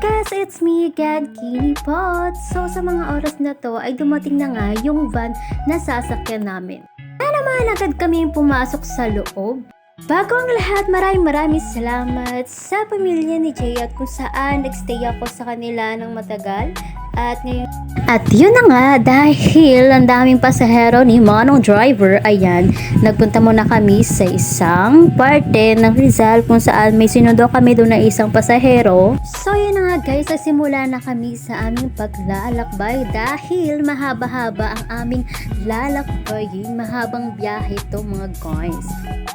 guys, it's me again, Kini Pot. So sa mga oras na to ay dumating na nga yung van na sasakyan namin. Kaya naman agad kami pumasok sa loob. Bago ang lahat, maraming salamat sa pamilya ni Jay at kung saan nagstay ako sa kanila ng matagal. At yun na nga, dahil ang daming pasahero ni Manong Driver, ayan, nagpunta muna kami sa isang parte ng Rizal kung saan may sinundo kami doon na isang pasahero. So yun na nga guys, simula na kami sa aming paglalakbay dahil mahaba-haba ang aming lalakbayin, mahabang biyahe to mga guys.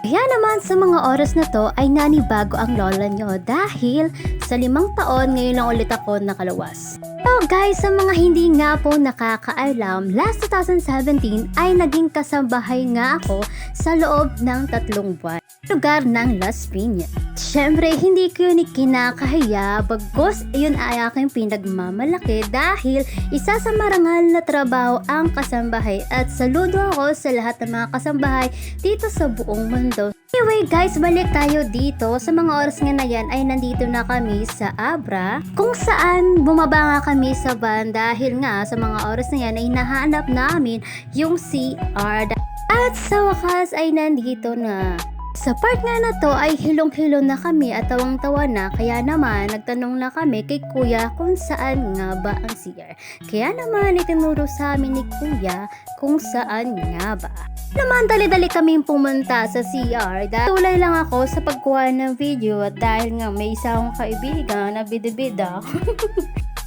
Kaya naman sa mga oras na to ay nanibago ang lola nyo dahil sa 5 taon ngayon lang ulit ako nakalawas. So guys, sa mga hindi nga po nakakaalam, last 2017 ay naging kasambahay nga ako sa loob ng 3 buwan. Lugar ng Las Piñas. Siyempre, hindi ko yun kinakahiya, bagos yun ay aking pinagmamalaki dahil isa sa marangal na trabaho ang kasambahay at saludo ako sa lahat ng mga kasambahay dito sa buong mundo. Anyway guys, balik tayo dito. Sa mga oras nga na yan ay nandito na kami sa Abra kung saan bumaba nga kami sa van dahil nga sa mga oras na yan ay nahanap namin yung CR. At sa wakas ay nandito na. Sa part nga na to ay hilong-hilo na kami at tawang-tawa na, kaya naman nagtanong na kami kay kuya kung saan nga ba ang CR. Kaya naman itinuro sa amin ni kuya kung saan nga ba. Naman dali-dali kami pumunta sa CR dahil tulay lang ako sa pagkuha ng video at dahil nga may isa akong kaibigan na bida-bida.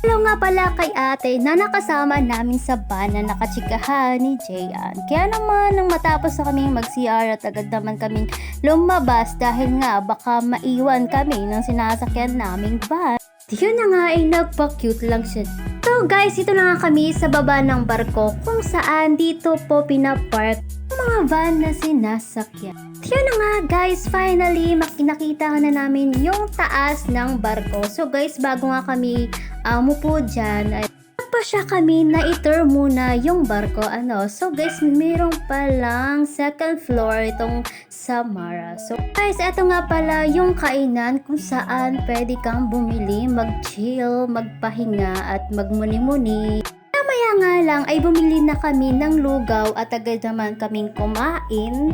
Hello nga pala kay ate na nakasama namin sa van na nakachikahan ni Jayan. Kaya naman nang matapos na kaming mag-CR at agad naman kaming lumabas dahil nga baka maiwan kami ng sinasakyan naming van. Yun na nga ay nagpa-cute lang siya. So guys, ito na nga kami sa baba ng barko kung saan dito po pinapark ang mga van na sinasakyan. Yun na nga guys, finally nakita na namin yung taas ng barko. So guys, bago nga kami umupo dyan, ay pa siya kami na i-tour muna yung barko. So guys, mayroong palang second floor itong Samara. So guys, eto nga pala yung kainan kung saan pwede kang bumili, mag-chill, magpahinga at magmuni-muni. Maya nga lang ay bumili na kami ng lugaw at agad naman kaming kumain.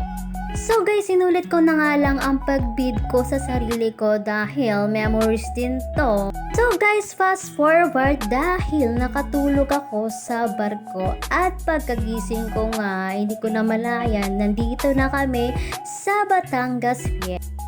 So guys, sinulit ko na nga lang ang pagbid ko sa sarili ko dahil memories din to. So guys, fast forward dahil nakatulog ako sa barko at pagkagising ko nga, hindi ko na malayan, nandito na kami sa Batangas.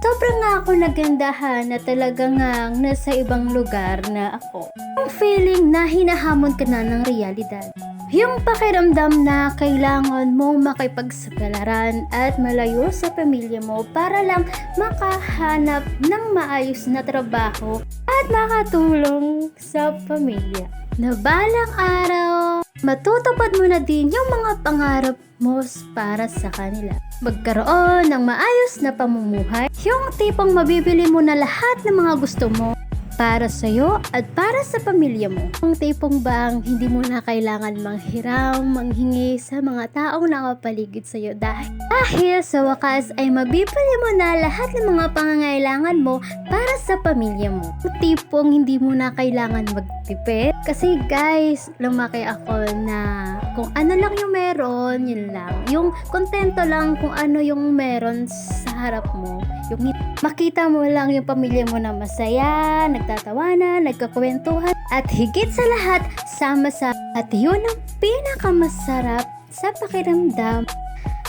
Sobrang nga ako nagandahan na talaga nga nasa ibang lugar na ako. Ang feeling na hinahamon ka na ng realidad. Yung pakiramdam na kailangan mo makipagsapalaran at malayo sa pamilya mo para lang makahanap ng maayos na trabaho at makatulong sa pamilya. Na balang araw, matutupad mo na din yung mga pangarap mo para sa kanila. Magkaroon ng maayos na pamumuhay, yung tipong mabibili mo na lahat ng mga gusto mo para sa'yo at para sa pamilya mo. Yung tipong bang hindi mo na kailangan manghiram, manghingi sa mga taong nakapaligid sa'yo dahil sa wakas ay mabibili mo na lahat ng mga pangangailangan mo para sa pamilya mo. Yung tipong hindi mo na kailangan magtipid. Kasi guys, lumaki ako na kung ano lang yung meron, yun lang. Yung kontento lang kung ano yung meron sa harap mo. Yung makita mo lang yung pamilya mo na masaya, nagtatawanan, nagkakwentuhan, at higit sa lahat, sama-sama. At yun ang pinakamasarap sa pakiramdam.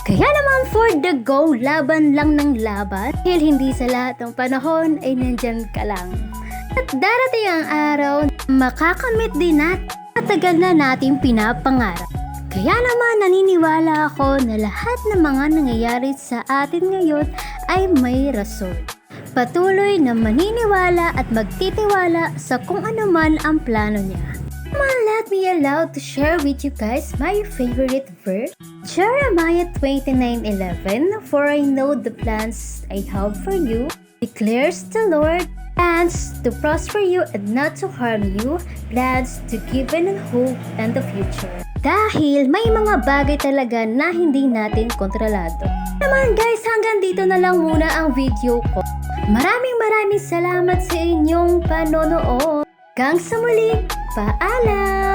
Kaya naman for the go, laban lang ng laban. Dahil hindi sa lahat ng panahon ay nandyan ka lang. At darating ang araw, makakamit din natin matagal na nating pinapangarap. Kaya naman naniniwala ako na lahat ng mga nangyayari sa atin ngayon ay may rason. Patuloy na maniniwala at magtitiwala sa kung ano man ang plano niya. Let me allow to share with you guys my favorite verse. Jeremiah 29:11. For I know the plans I have for you, declares the Lord. Plans to prosper you and not to harm you. Plans to give an hope and the future. Dahil may mga bagay talaga na hindi natin kontrolado. Naman guys, hanggang dito na lang muna ang video ko. Maraming salamat sa inyong panonood. Hanggang sa muli, paalam!